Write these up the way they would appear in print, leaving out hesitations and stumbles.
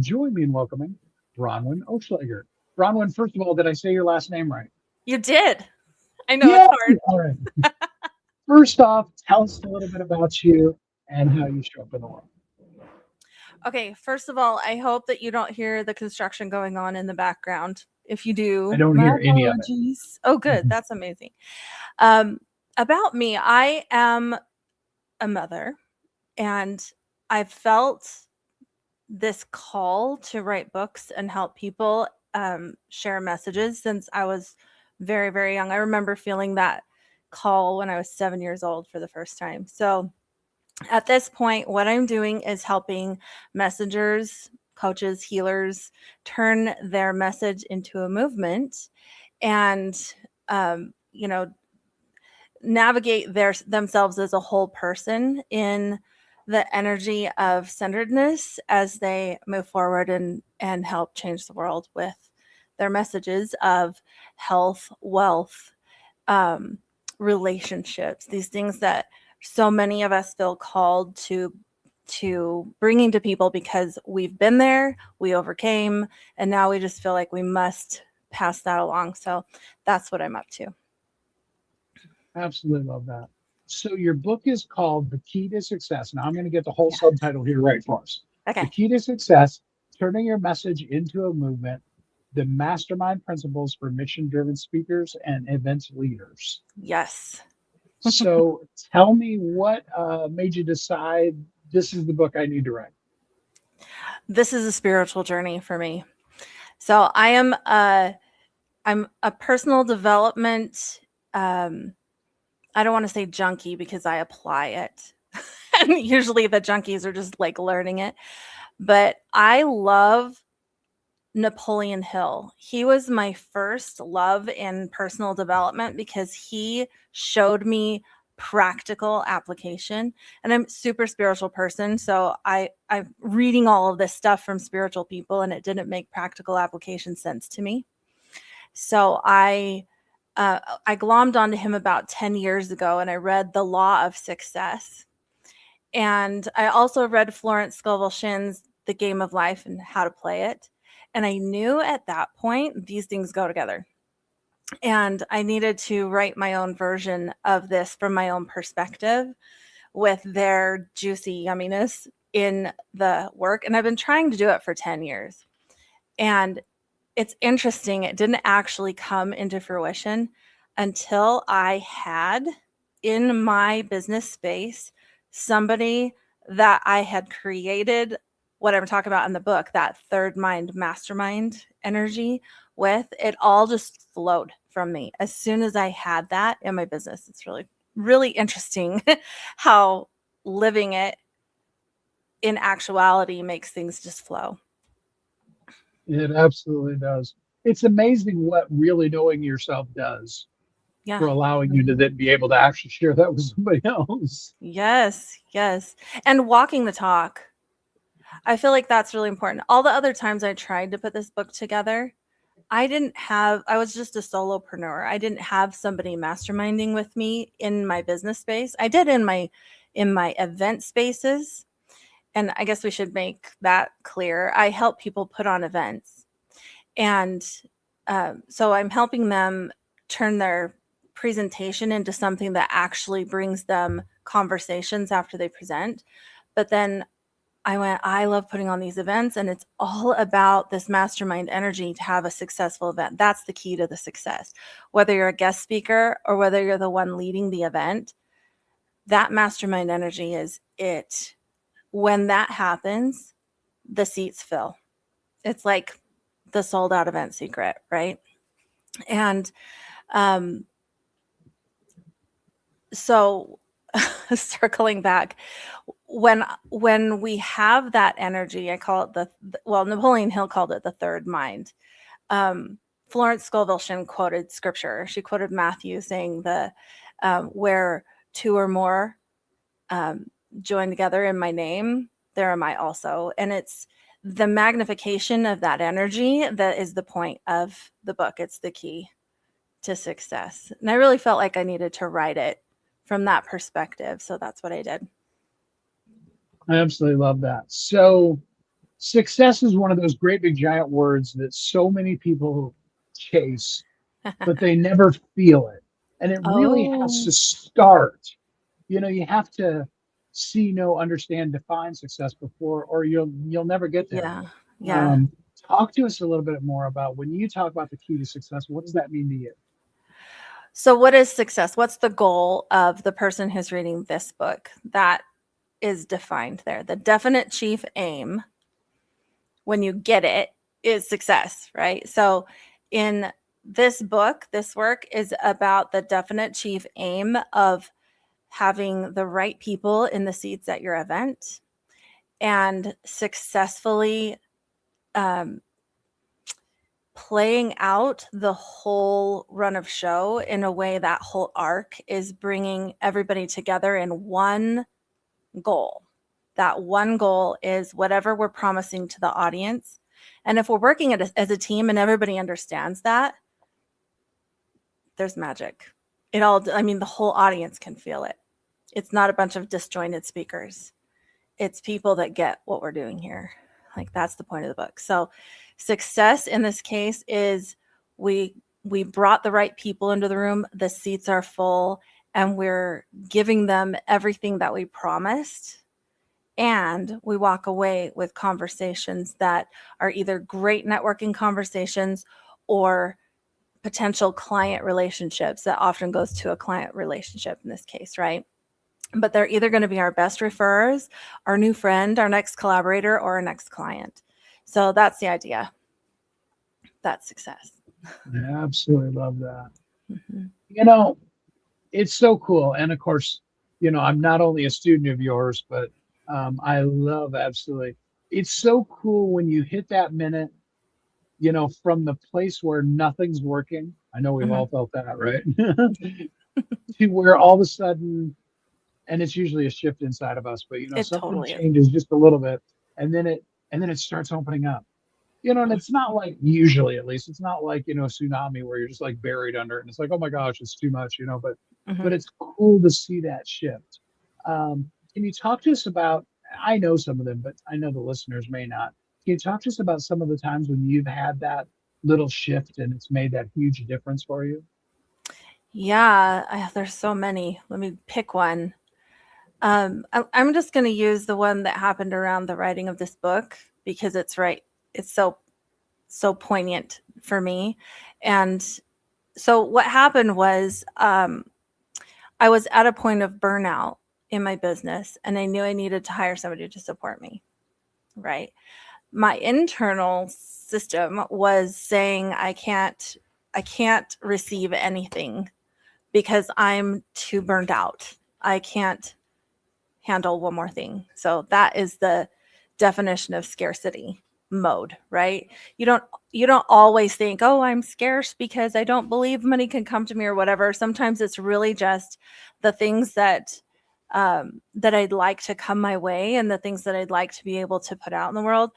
Join me in welcoming Bronwen Oehlschlager. Bronwen, first of all, did I say your last name right? You did. I know Yeah. it's hard. All right. First off, tell us a little bit about you and how you show up in the world. Okay, first of all, I hope that you don't hear the construction going on in the background. If you I do, don't my hear any of it. apologies. Oh, good. Mhm. That's amazing. Um, about me, I am a mother and I felt this call to write books and help people share messages since I was very, very young. I remember feeling that call when I was 7 years old for the first time. So, at this point, what I'm doing is helping messengers, coaches, healers turn their message into a movement and, you know, navigate themselves as a whole person in the energy of centeredness as they move forward and help change the world with their messages of health, wealth, um, relationships, these things that so many of us feel called to bringing to people because we've been there, we overcame, and now we just feel like we must pass that along. So that's what I'm up to. Absolutely love that. So, your book is called The Key to Success. Now, I'm going to get the whole Yeah. subtitle here right for us. The Okay. Key to Success, Turning Your Message into a Movement, the Mastermind Principles for Mission Driven Speakers and Events Leaders. Yes. So tell me what made you decide this is the book I need to write. This is a spiritual journey for me. So I'm a personal development um I don't want to say junkie because I apply it. And usually the junkies are just like learning it. But I love Napoleon Hill. He was my first love in personal development because he showed me practical application. And I'm a super spiritual person, so I'm reading all of this stuff from spiritual people and it didn't make practical application sense to me. So I glommed onto him about 10 years ago and I read The Law of Success. And I also read Florence Scovel Shinn's The Game of Life and How to Play It. And I knew at that point these things go together. And I needed to write my own version of this from my own perspective with their juicy yumminess in the work. And I've been trying to do it for 10 years. And it's interesting, it didn't actually come into fruition until I had in my business space somebody that I had created what I'm talking about in the book, that third mind mastermind energy with. It all just flowed from me as soon as I had that in my business. It's really, really interesting how living it in actuality makes things just flow. It absolutely does. It's amazing what really knowing yourself does Yeah. for allowing you to then be able to actually share that with somebody else. Yes, yes. And walking the talk. I feel like that's really important. All the other times I tried to put this book together, I was just a solopreneur. I didn't have somebody masterminding with me in my business space. I did in my event spaces. And I guess we should make that clear. I help people put on events. And so I'm helping them turn their presentation into something that actually brings them conversations after they present. But then I love putting on these events, and it's all about this mastermind energy to have a successful event. That's the key to the success. Whether you're a guest speaker or whether you're the one leading the event, that mastermind energy is it. When that happens, the seats fill. It's like the sold out event secret, right? And um, so circling back, when we have that energy, I call it well, Napoleon Hill called it the third mind. um, Florence Scovel Shinn quoted scripture. She quoted Matthew saying where two or more um, join together in my name, there am I also. And it's the magnification of that energy that is the point of the book. It's the key to success. And I really felt like I needed to write it from that perspective. So that's what I did. I absolutely love that. So Success is one of those great big giant words that so many people chase, but they never feel it. And it really has Oh, to start. You have to see, know, understand, define success before, or you'll never get there. yeah. Yeah. Um, Talk to us a little bit more about when you talk about the key to success. What does that mean to you? So, what is success? What's the goal of the person who's reading this book? That is defined there. The definite chief aim, when you get it, is success, right? So, in this book, this work is about the definite chief aim of having the right people in the seats at your event and successfully um, playing out the whole run of show in a way that whole arc is bringing everybody together in one goal. That one goal is whatever we're promising to the audience. And if we're working as a team and everybody understands that, there's magic. The whole audience can feel it. It's not a bunch of disjointed speakers. It's people that get what we're doing here. Like, that's the point of the book. So success in this case is we brought the right people into the room, the seats are full, and we're giving them everything that we promised, and we walk away with conversations that are either great networking conversations or potential client relationships. That often goes to a client relationship in this case, right? But they're either going to be our best referrers, our new friend, our next collaborator, or our next client. So that's the idea. That's success. I absolutely love that. Mm-hmm. You know, it's so cool. And of course, I'm not only a student of yours, but I love absolutely. It's so cool when you hit that minute, from the place where nothing's working. I know we've Mm-hmm. all felt that, right? To where all of a sudden, and it's usually a shift inside of us, but It something totally is. changes just a little bit, and then it starts opening up. And it's not like, usually at least, it's not like, tsunami where you're just like buried under it and it's like, oh my gosh, it's too much, but Mm-hmm. it's cool to see that shift. Can you talk to us about, I know some of them, but I know the listeners may not. Can you talk to us about some of the times when you've had that little shift and it's made that huge difference for you? Yeah, there's so many. Let me pick one. I'm just going to use the one that happened around the writing of this book because it's right. It's so poignant for me. And so what happened was I was at a point of burnout in my business, and I knew I needed to hire somebody to support me. Right. My internal system was saying I can't receive anything because I'm too burned out. I can't handle one more thing. So that is the definition of scarcity mode, right? You don't always think, "Oh, I'm scarce because I don't believe money can come to me," or whatever. Sometimes it's really just the things that I'd like to come my way and the things that I'd like to be able to put out in the world.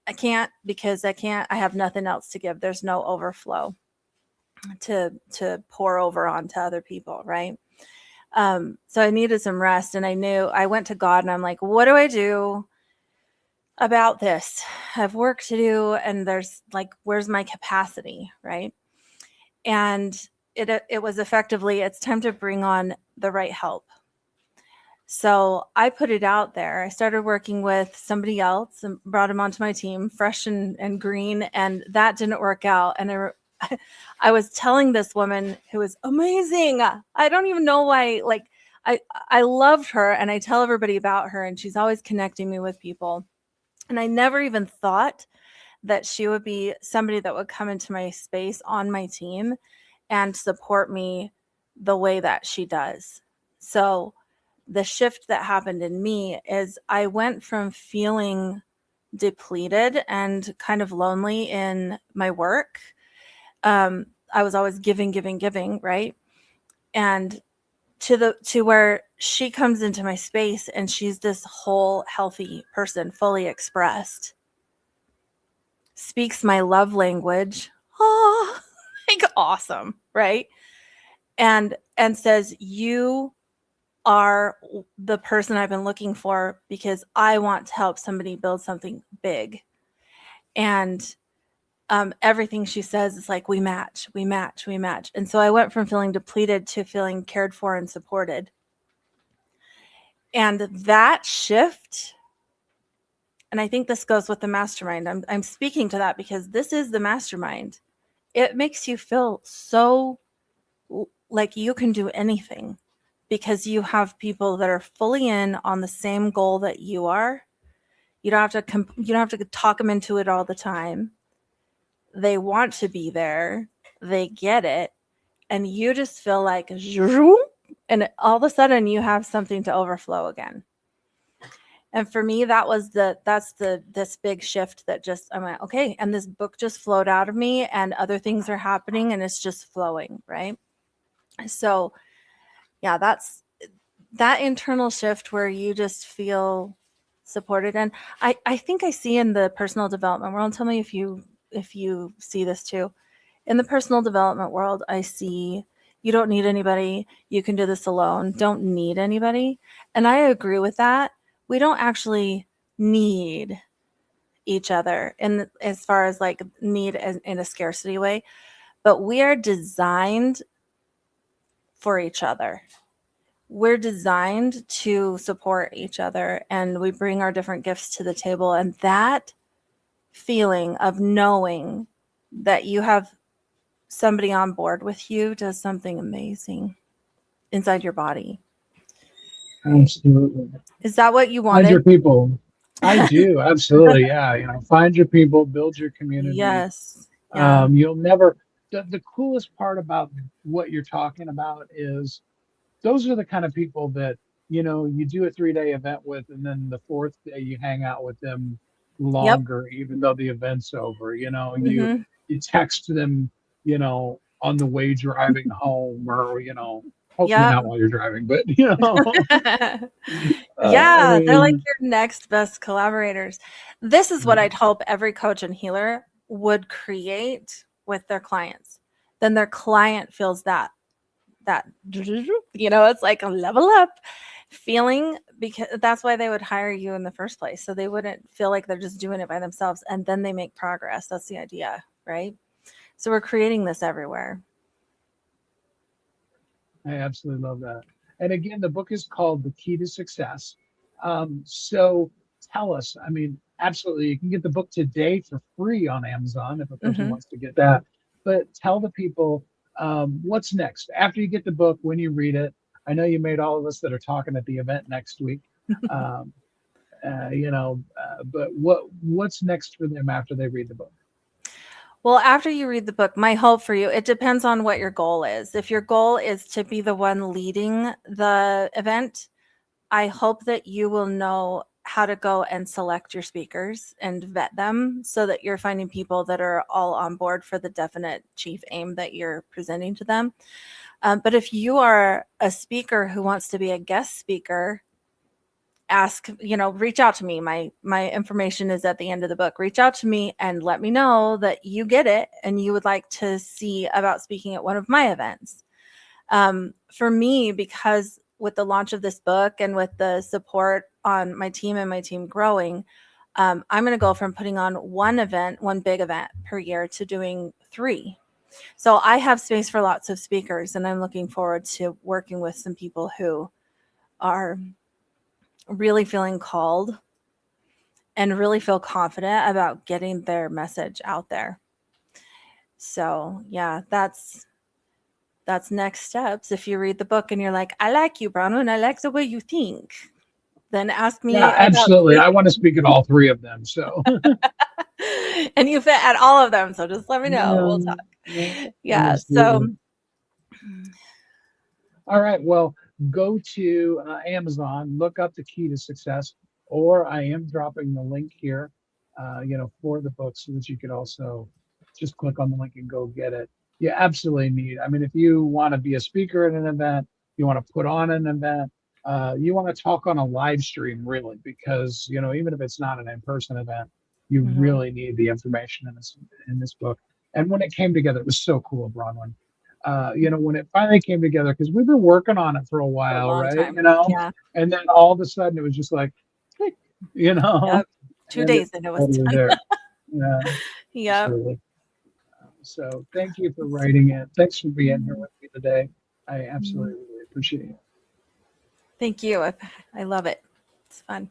I can't because I have nothing else to give. There's no overflow to pour over onto other people, right? So I needed some rest, and I went to God and I'm like, what do I do about this? I have work to do, and there's like, where's my capacity, right? And it was effectively, it's time to bring on the right help. So I put it out there. I started working with somebody else and brought him onto my team, fresh and green, and that didn't work out. And I was telling this woman who was amazing. I don't even know why. Like, I loved her, and I tell everybody about her, and she's always connecting me with people. And I never even thought that she would be somebody that would come into my space on my team and support me the way that she does. So the shift that happened in me is I went from feeling depleted and kind of lonely in my work. I was always giving, giving, giving, right? And to where she comes into my space and she's this whole healthy person, fully expressed, speaks my love language. Oh, like awesome, right? And says, you are the person I've been looking for because I want to help somebody build something big. And everything she says is like, we match, we match, we match. And so I went from feeling depleted to feeling cared for and supported. And that shift, and I think this goes with the mastermind. I'm speaking to that because this is the mastermind. It makes you feel so like you can do anything because you have people that are fully in on the same goal that you are. You don't have to talk them into it all the time. They want to be there. They get it. And you just feel like, and all of a sudden you have something to overflow again. And for me, that's this big shift that just, I went, okay. And this book just flowed out of me and other things are happening and it's just flowing. Right. So yeah, that's that internal shift where you just feel supported. And I think I see in the personal development world, tell me if you see this too. In the personal development world, I see you don't need anybody. You can do this alone. Don't need anybody. And I agree with that. We don't actually need each other in as far as like need in a scarcity way, but we are designed for each other. We're designed to support each other and we bring our different gifts to the table. And that feeling of knowing that you have somebody on board with you does something amazing inside your body. Absolutely. Is that what you wanted? Find your people. I do. Absolutely. Yeah. Find your people, build your community. Yes. Yeah. You'll never, the coolest part about what you're talking about is those are the kind of people that, you do a 3-day event with, and then the 4th day you hang out with them longer, even though the event's over, Mm-hmm. you text them, on the way driving home or, hopefully not while you're driving, but, yeah, they're like your next best collaborators. This is what I'd hope every coach and healer would create with their clients. Then their client feels that, it's like a level up feeling, because that's why they would hire you in the first place. So they wouldn't feel like they're just doing it by themselves and then they make progress. That's the idea, right? So we're creating this everywhere. I absolutely love that. And again, the book is called The Key to Success. So tell us, absolutely, you can get the book today for free on Amazon if a person wants to get that. But tell the people what's next after you get the book, when you read it. I know you made all of us that are talking at the event next week. But what's next for them after they read the book? Well, after you read the book, my hope for you, it depends on what your goal is. If your goal is to be the one leading the event, I hope that you will know how to go and select your speakers and vet them so that you're finding people that are all on board for the definite chief aim that you're presenting to them. But if you are a speaker who wants to be a guest speaker, reach out to me. My information is at the end of the book. Reach out to me and let me know that you get it and you would like to see about speaking at one of my events. For me, because with the launch of this book and with the support on my team and my team growing, I'm going to go from putting on one big event per year to doing 3. So I have space for lots of speakers, and I'm looking forward to working with some people who are really feeling called and really feel confident about getting their message out there. So yeah, that's next steps. If you read the book and you're like, I like you, Bronwen, I like the way you think, then ask me. Yeah, absolutely. I want to speak at all 3 of them. So, and you fit at all of them. So just let me know. We'll talk. Yeah. So, all right. Well, go to Amazon, look up The Key to Success, or I am dropping the link here, for the book so that you could also just click on the link and go get it. You absolutely need. If you want to be a speaker at an event, you want to put on an event, you want to talk on a live stream, really, because even if it's not an in-person event, you really need the information in this book. And when it came together, it was so cool, Bronwen. When it finally came together, because we've been working on it for a while, right? Time. Yeah. And then all of a sudden it was just like, click, Yep. 2 days and it was done. Yeah, Yep. absolutely. So thank you for writing it. Thanks for being here with me today. I absolutely really appreciate it. Thank you. I love it. It's fun.